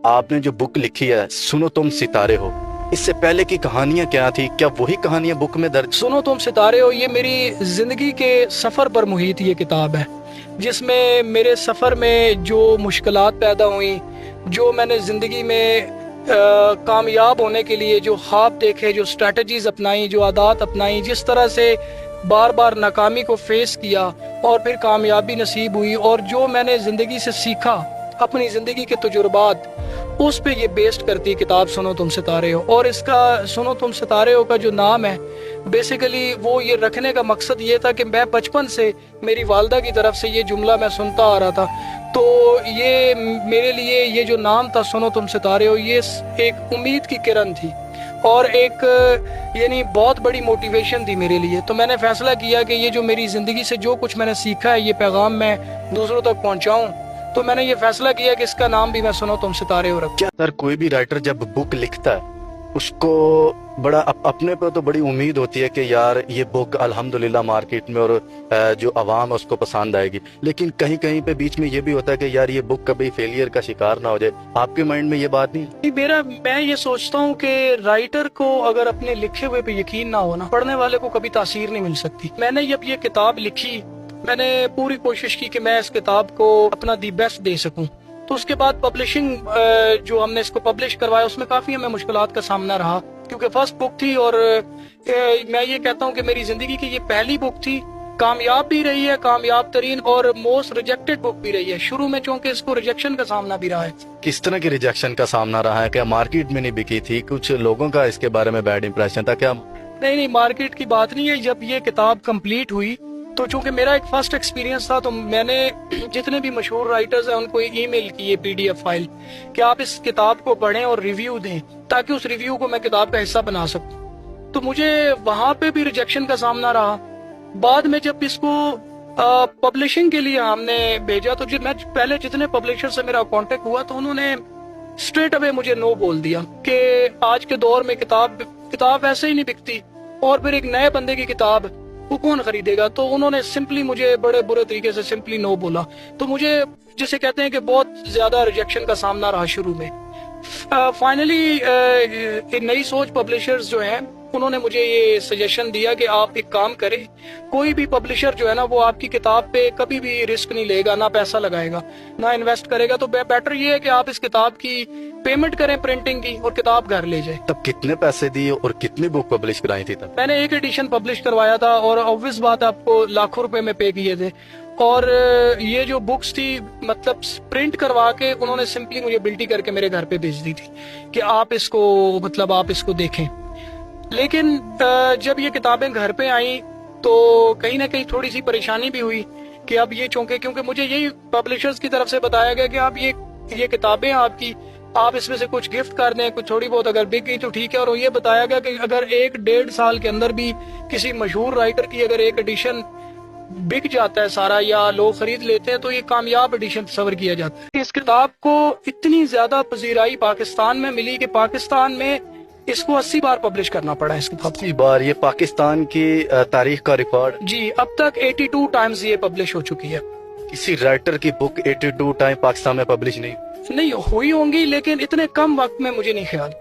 آپ نے جو بک لکھی ہے سنو تم ستارے ہو، اس سے پہلے کی کہانیاں کیا تھی؟ کیا وہی کہانیاں بک میں درج؟ سنو تم ستارے ہو یہ میری زندگی کے سفر پر محیط یہ کتاب ہے، جس میں میرے سفر میں جو مشکلات پیدا ہوئیں، جو میں نے زندگی میں کامیاب ہونے کے لیے جو خواب دیکھے، جو اسٹریٹجیز اپنائیں، جو عادات اپنائیں، جس طرح سے بار بار ناکامی کو فیس کیا اور پھر کامیابی نصیب ہوئی، اور جو میں نے زندگی سے سیکھا، اپنی زندگی کے تجربات، اس پہ یہ بیسڈ کرتی کتاب سنو تم ستارے ہو۔ اور اس کا سنو تم ستارے ہو کا جو نام ہے، بیسیکلی وہ یہ رکھنے کا مقصد یہ تھا کہ میں بچپن سے میری والدہ کی طرف سے یہ جملہ میں سنتا آ رہا تھا، تو یہ میرے لیے یہ جو نام تھا سنو تم ستارے ہو، یہ ایک امید کی کرن تھی اور ایک یعنی بہت بڑی موٹیویشن تھی میرے لیے۔ تو میں نے فیصلہ کیا کہ یہ جو میری زندگی سے جو کچھ میں نے سیکھا ہے، یہ پیغام میں دوسروں تک پہنچاؤں، تو میں نے یہ فیصلہ کیا کہ اس کا نام بھی میں سنو تم ستارے ہو رکھوں۔ کیا سر کوئی بھی رائٹر جب بک لکھتا ہے اس کو بڑا اپنے پہ تو بڑی امید ہوتی ہے کہ یار یہ بک الحمدللہ مارکیٹ میں اور جو عوام ہے اس کو پسند آئے گی، لیکن کہیں کہیں پہ بیچ میں یہ بھی ہوتا ہے کہ یار یہ بک کبھی فیلئر کا شکار نہ ہو جائے؟ آپ کے مائنڈ میں یہ بات نہیں؟ میں یہ سوچتا ہوں کہ رائٹر کو اگر اپنے لکھے ہوئے پہ یقین نہ ہونا، پڑھنے والے کو کبھی تاثیر نہیں مل سکتی۔ میں نے جب یہ کتاب لکھی، میں نے پوری کوشش کی کہ میں اس کتاب کو اپنا دی بیسٹ دے سکوں۔ تو اس کے بعد پبلشنگ جو ہم نے اس کو پبلش کروایا، اس میں کافی ہمیں مشکلات کا سامنا رہا، کیونکہ فرسٹ بک تھی اور میں یہ کہتا ہوں کہ میری زندگی کی یہ پہلی بک تھی، کامیاب بھی رہی ہے، کامیاب ترین اور موسٹ ریجیکٹڈ بک بھی رہی ہے۔ شروع میں چونکہ اس کو ریجیکشن کا سامنا بھی رہا ہے۔ کس طرح کی ریجیکشن کا سامنا رہا ہے؟ کیا مارکیٹ میں نہیں بکی تھی؟ کچھ لوگوں کا اس کے بارے میں بیڈ امپریشن تھا کیا؟ نہیں، مارکیٹ کی بات نہیں ہے۔ جب یہ کتاب کمپلیٹ ہوئی تو چونکہ میرا ایک فرسٹ ایکسپیرینس تھا، تو میں نے جتنے بھی مشہور رائٹرز ہیں ان کو ای میل کی یہ PDF فائل کہ آپ اس کتاب کو پڑھیں اور ریویو دیں، تاکہ اس ریویو کو میں کتاب کا حصہ بنا سکوں۔ تو مجھے وہاں پہ بھی ریجیکشن کا سامنا رہا۔ بعد میں جب اس کو پبلشنگ کے لیے ہم نے بھیجا، تو میں پہلے جتنے پبلشر سے میرا کانٹیکٹ ہوا تو انہوں نے اسٹریٹ اوے مجھے نو بول دیا کہ آج کے دور میں کتاب ایسے ہی نہیں بکتی، اور پھر ایک نئے بندے کی کتاب وہ کون خریدے گا؟ تو انہوں نے سمپلی مجھے بڑے برے طریقے سے سمپلی نو بولا۔ تو مجھے جسے کہتے ہیں کہ بہت زیادہ ریجیکشن کا سامنا رہا شروع میں۔ فائنلی نئی سوچ پبلشرز جو ہیں انہوں نے مجھے یہ سجیشن دیا کہ آپ ایک کام کریں، کوئی بھی پبلشر جو ہے نا وہ آپ کی کتاب پہ کبھی بھی رسک نہیں لے گا، نہ پیسہ لگائے گا، نہ انویسٹ کرے گا۔ تو بیٹر یہ ہے کہ آپ اس کتاب کی پیمنٹ کریں پرنٹنگ کی اور کتاب گھر لے جائیں۔ تب کتنے پیسے دیے اور کتنی بک پبلش کرائی تھی تب؟ میں نے ایک ایڈیشن پبلش کروایا تھا اور obvious بات آپ کو لاکھوں روپے میں پے کیے تھے، اور یہ جو بکس تھی مطلب پرنٹ کروا کے انہوں نے سمپلی مجھے بلٹی کر کے میرے گھر پہ بھیج دی تھی کہ آپ اس کو دیکھیں۔ لیکن جب یہ کتابیں گھر پہ آئیں تو کہیں نہ کہیں تھوڑی سی پریشانی بھی ہوئی کہ اب یہ کیونکہ مجھے یہی پبلشرز کی طرف سے بتایا گیا کہ آپ یہ کتابیں آپ اس میں سے کچھ گفٹ کر دیں، کچھ تھوڑی بہت اگر بک گئی تو ٹھیک ہے۔ اور یہ بتایا گیا کہ اگر 1-1.5 سال کے اندر بھی کسی مشہور رائٹر کی اگر ایک ایڈیشن بک جاتا ہے سارا یا لوگ خرید لیتے ہیں تو یہ کامیاب ایڈیشن تصور کیا جاتا ہے۔ اس کتاب کو اتنی زیادہ پذیرائی پاکستان میں ملی کہ پاکستان میں اس کو 80 بار پبلش کرنا پڑا ہے اس کتاب کو۔ 80 بار؟ یہ پاکستان کی تاریخ کا ریکارڈ؟ جی، اب تک 82 ٹائمز یہ پبلش ہو چکی ہے۔ کسی رائٹر کی بک 82 ٹائم پاکستان میں پبلش نہیں ہوئی ہوں گی، لیکن اتنے کم وقت میں مجھے نہیں خیال۔